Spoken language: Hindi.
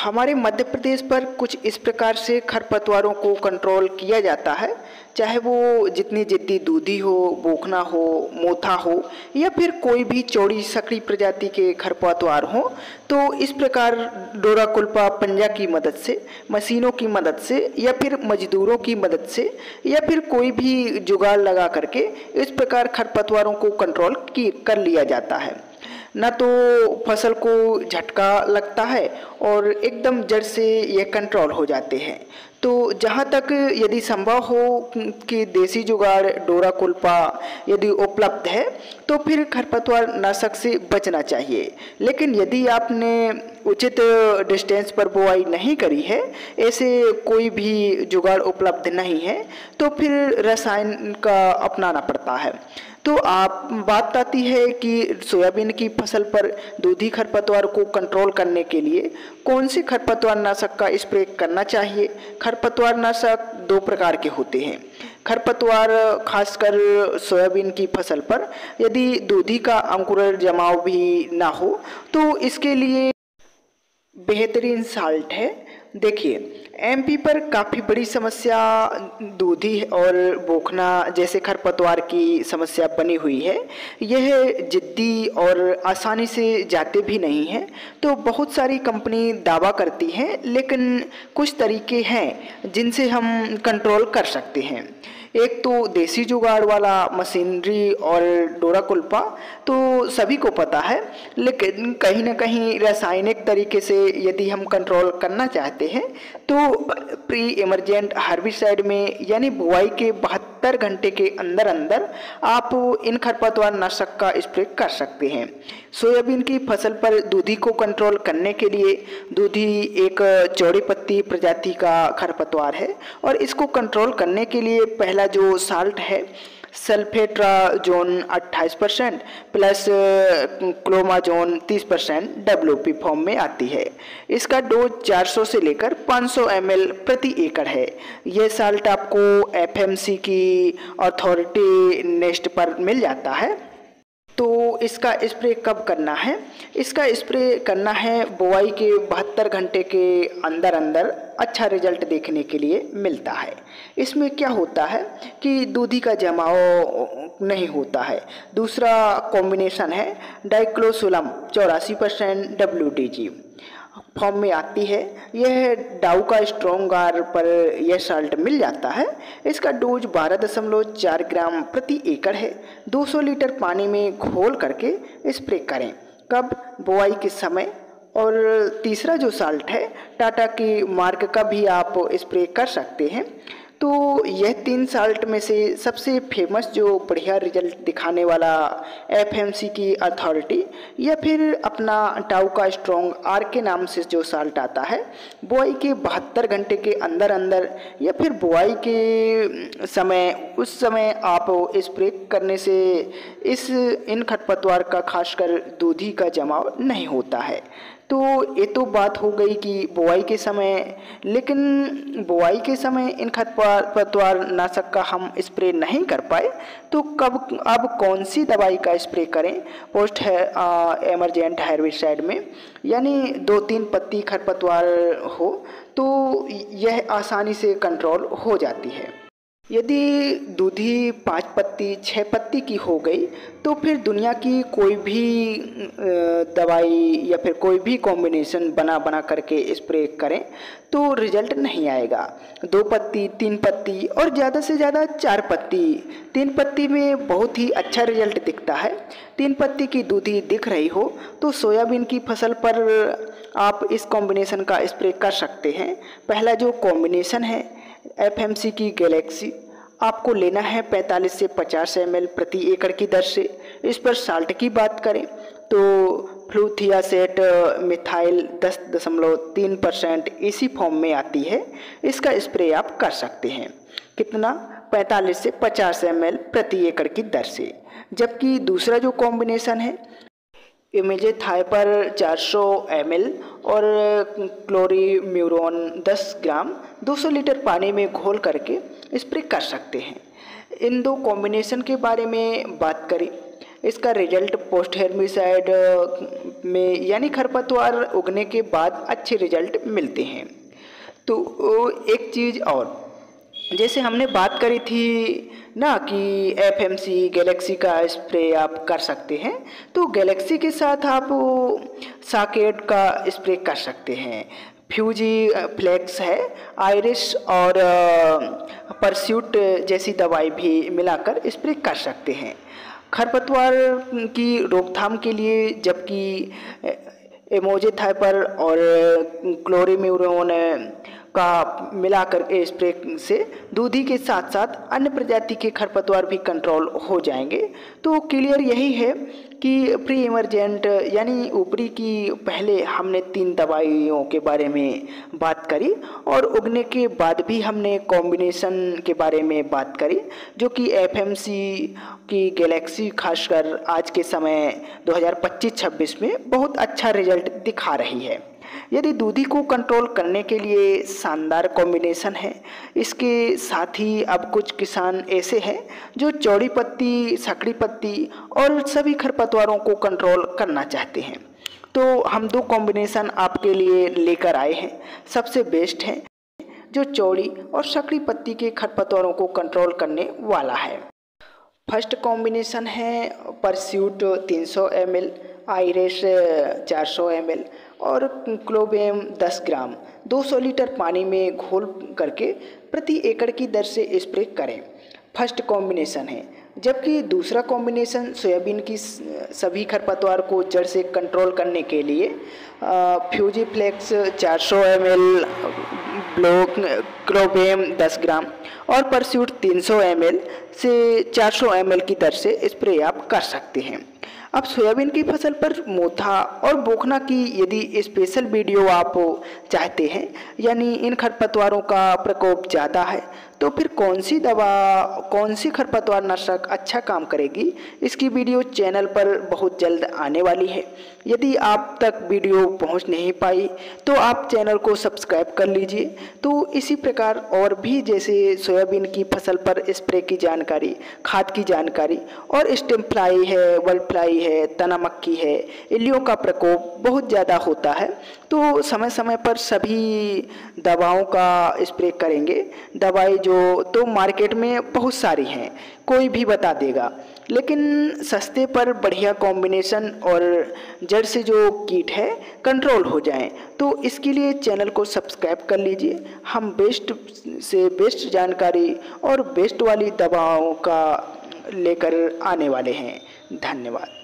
हमारे मध्य प्रदेश पर कुछ इस प्रकार से खरपतवारों को कंट्रोल किया जाता है, चाहे वो जितनी जिद्दी दूधी हो, बोखना हो, मोथा हो या फिर कोई भी चौड़ी सकड़ी प्रजाति के खरपतवार हो। तो इस प्रकार डोरा कुल्पा पंजा की मदद से, मशीनों की मदद से या फिर मजदूरों की मदद से या फिर कोई भी जुगाड़ लगा करके इस प्रकार खरपतवारों को कंट्रोल कर लिया जाता है। ना तो फसल को झटका लगता है और एकदम जड़ से ये कंट्रोल हो जाते हैं। तो जहाँ तक यदि संभव हो कि देसी जुगाड़ डोरा कुल्पा यदि उपलब्ध है तो फिर खरपतवार नाशक से बचना चाहिए। लेकिन यदि आपने उचित डिस्टेंस पर बुआई नहीं करी है, ऐसे कोई भी जुगाड़ उपलब्ध नहीं है, तो फिर रसायन का अपनाना पड़ता है। तो बात आती है कि सोयाबीन की फसल पर दूधी खरपतवार को कंट्रोल करने के लिए कौन से खरपतवार नाशक का स्प्रे करना चाहिए। खरपतवार नाशक दो प्रकार के होते हैं। खरपतवार खासकर सोयाबीन की फसल पर यदि दूधी का अंकुरण जमाव भी ना हो तो इसके लिए बेहतरीन साल्ट है। देखिए, एमपी पर काफ़ी बड़ी समस्या दूधी और बोखना जैसे खरपतवार की समस्या बनी हुई है। यह जिद्दी और आसानी से जाते भी नहीं हैं। तो बहुत सारी कंपनी दावा करती हैं, लेकिन कुछ तरीके हैं जिनसे हम कंट्रोल कर सकते हैं। एक तो देसी जुगाड़ वाला मशीनरी और डोरा कुल्पा तो सभी को पता है, लेकिन कहीं ना कहीं रासायनिक तरीके से यदि हम कंट्रोल करना चाहते हैं तो प्री इमरजेंट हार्बिसाइड में यानी बुआई के 72 घंटे के अंदर अंदर आप इन खरपतवार नाशक का स्प्रे कर सकते हैं। सोयाबीन की फसल पर दूधी को कंट्रोल करने के लिए दूधी एक चौड़ी पत्ती प्रजाति का खरपतवार है और इसको कंट्रोल करने के लिए पहला जो साल्ट है सल्फेट्राजोन 28% प्लस क्लोमाजोन 30% WP फॉर्म में आती है। इसका डोज 400 से लेकर 500 ml प्रति एकड़ है। यह साल्ट आपको FMC की अथॉरिटी नेस्ट पर मिल जाता है। तो इसका स्प्रे कब करना है? इसका स्प्रे करना है बुआई के 72 घंटे के अंदर अंदर अच्छा रिजल्ट देखने के लिए मिलता है। इसमें क्या होता है कि दूधी का जमाव नहीं होता है। दूसरा कॉम्बिनेशन है डाइक्लोसोलम 84% WDG फॉर्म में आती है। यह डाउ का स्ट्रोंगार पर यह साल्ट मिल जाता है। इसका डोज 12.4 ग्राम प्रति एकड़ है। 200 लीटर पानी में घोल करके स्प्रे करें। कब? बुआई के समय। और तीसरा जो साल्ट है टाटा की मार्क का भी आप स्प्रे कर सकते हैं। तो यह 3 साल्ट में से सबसे फेमस जो बढ़िया रिजल्ट दिखाने वाला FMC की अथॉरिटी या फिर अपना टाउ का स्ट्रॉन्ग R के नाम से जो साल्ट आता है, बुआई के 72 घंटे के अंदर अंदर या फिर बुआई के समय उस समय आप स्प्रे करने से इन खरपतवार का खासकर दूधी का जमाव नहीं होता है। तो ये तो बात हो गई कि बुआई के समय, लेकिन बुआई के समय इन खरपतवार नाशक का हम स्प्रे नहीं कर पाए तो अब कौन सी दवाई का स्प्रे करें? पोस्ट है इमरजेंट हार्बिसाइड में, यानी 2-3 पत्ती खरपतवार हो तो यह आसानी से कंट्रोल हो जाती है। यदि दूधी 5 पत्ती 6 पत्ती की हो गई तो फिर दुनिया की कोई भी दवाई या फिर कोई भी कॉम्बिनेशन बना करके स्प्रे करें तो रिजल्ट नहीं आएगा। 2 पत्ती 3 पत्ती और ज़्यादा से ज़्यादा 4 पत्ती। 3 पत्ती में बहुत ही अच्छा रिजल्ट दिखता है। 3 पत्ती की दूधी दिख रही हो तो सोयाबीन की फसल पर आप इस कॉम्बिनेशन का स्प्रे कर सकते हैं। पहला जो कॉम्बिनेशन है FMC की गैलेक्सी, आपको लेना है 45 से 50 ml प्रति एकड़ की दर से। इस पर साल्ट की बात करें तो फ्लूथियासेट मिथाइल 10.3% इसी फॉर्म में आती है। इसका स्प्रे आप कर सकते हैं। कितना? 45 से 50 ml प्रति एकड़ की दर से। जबकि दूसरा जो कॉम्बिनेशन है इमेजेथाइपर 400 ml और क्लोरीम्यूरोन 10 ग्राम 200 लीटर पानी में घोल करके स्प्रे कर सकते हैं। इन दो कॉम्बिनेशन के बारे में बात करें, इसका रिजल्ट पोस्ट हेर्बिसाइड में यानी खरपतवार उगने के बाद अच्छे रिजल्ट मिलते हैं। तो एक चीज़ और, जैसे हमने बात करी थी ना कि एफएमसी गैलेक्सी का स्प्रे आप कर सकते हैं, तो गैलेक्सी के साथ आप साकेट का स्प्रे कर सकते हैं। फ्यूजी फ्लेक्स है, आयरिस और परस्यूट जैसी दवाई भी मिलाकर स्प्रे कर सकते हैं। खरपतवार की रोकथाम के लिए जबकि एमोजेथाइपर और क्लोरीम्यूरोन का मिलाकर के स्प्रे से दूधी के साथ साथ अन्य प्रजाति के खरपतवार भी कंट्रोल हो जाएंगे। तो क्लियर यही है कि प्री इमरजेंट यानी ऊपरी की पहले हमने 3 दवाइयों के बारे में बात करी और उगने के बाद भी हमने कॉम्बिनेशन के बारे में बात करी, जो कि एफएमसी की गैलेक्सी खासकर आज के समय 2025-26 में बहुत अच्छा रिजल्ट दिखा रही है। यदि दूधी को कंट्रोल करने के लिए शानदार कॉम्बिनेशन है। इसके साथ ही अब कुछ किसान ऐसे हैं जो चौड़ी पत्ती, सकड़ी पत्ती और सभी खरपतवारों को कंट्रोल करना चाहते हैं। तो हम 2 कॉम्बिनेशन आपके लिए लेकर आए हैं। सबसे बेस्ट है जो चौड़ी और सकड़ी पत्ती के खरपतवारों को कंट्रोल करने वाला है। फर्स्ट कॉम्बिनेशन है परस्यूट 300 ml, आयरिस 400 ml और क्लोबेम 10 ग्राम 200 लीटर पानी में घोल करके प्रति एकड़ की दर से स्प्रे करें। फर्स्ट कॉम्बिनेशन है। जबकि दूसरा कॉम्बिनेशन सोयाबीन की सभी खरपतवार को जड़ से कंट्रोल करने के लिए फ्यूजी फ्लेक्स 400 ml, क्लोबेम 10 ग्राम और परस्यूट 300 ml से 400 ml की दर से स्प्रे आप कर सकते हैं। अब सोयाबीन की फसल पर मोथा और बोखना की यदि स्पेशल वीडियो आप चाहते हैं, यानी इन खरपतवारों का प्रकोप ज़्यादा है, तो फिर कौन सी खरपतवार नाशक अच्छा काम करेगी, इसकी वीडियो चैनल पर बहुत जल्द आने वाली है। यदि आप तक वीडियो पहुंच नहीं पाई तो आप चैनल को सब्सक्राइब कर लीजिए। तो इसी प्रकार और भी जैसे सोयाबीन की फसल पर स्प्रे की जानकारी, खाद की जानकारी और स्टेम फ्लाई है, वर्ल्ड फ्लाई है, तना मक्खी है, इल्लियों का प्रकोप बहुत ज़्यादा होता है, तो समय समय पर सभी दवाओं का स्प्रे करेंगे। दवाई जो तो मार्केट में बहुत सारी हैं, कोई भी बता देगा, लेकिन सस्ते पर बढ़िया कॉम्बिनेशन और जड़ से जो कीट है कंट्रोल हो जाएं, तो इसके लिए चैनल को सब्सक्राइब कर लीजिए। हम बेस्ट से बेस्ट जानकारी और बेस्ट वाली दवाओं का लेकर आने वाले हैं। धन्यवाद।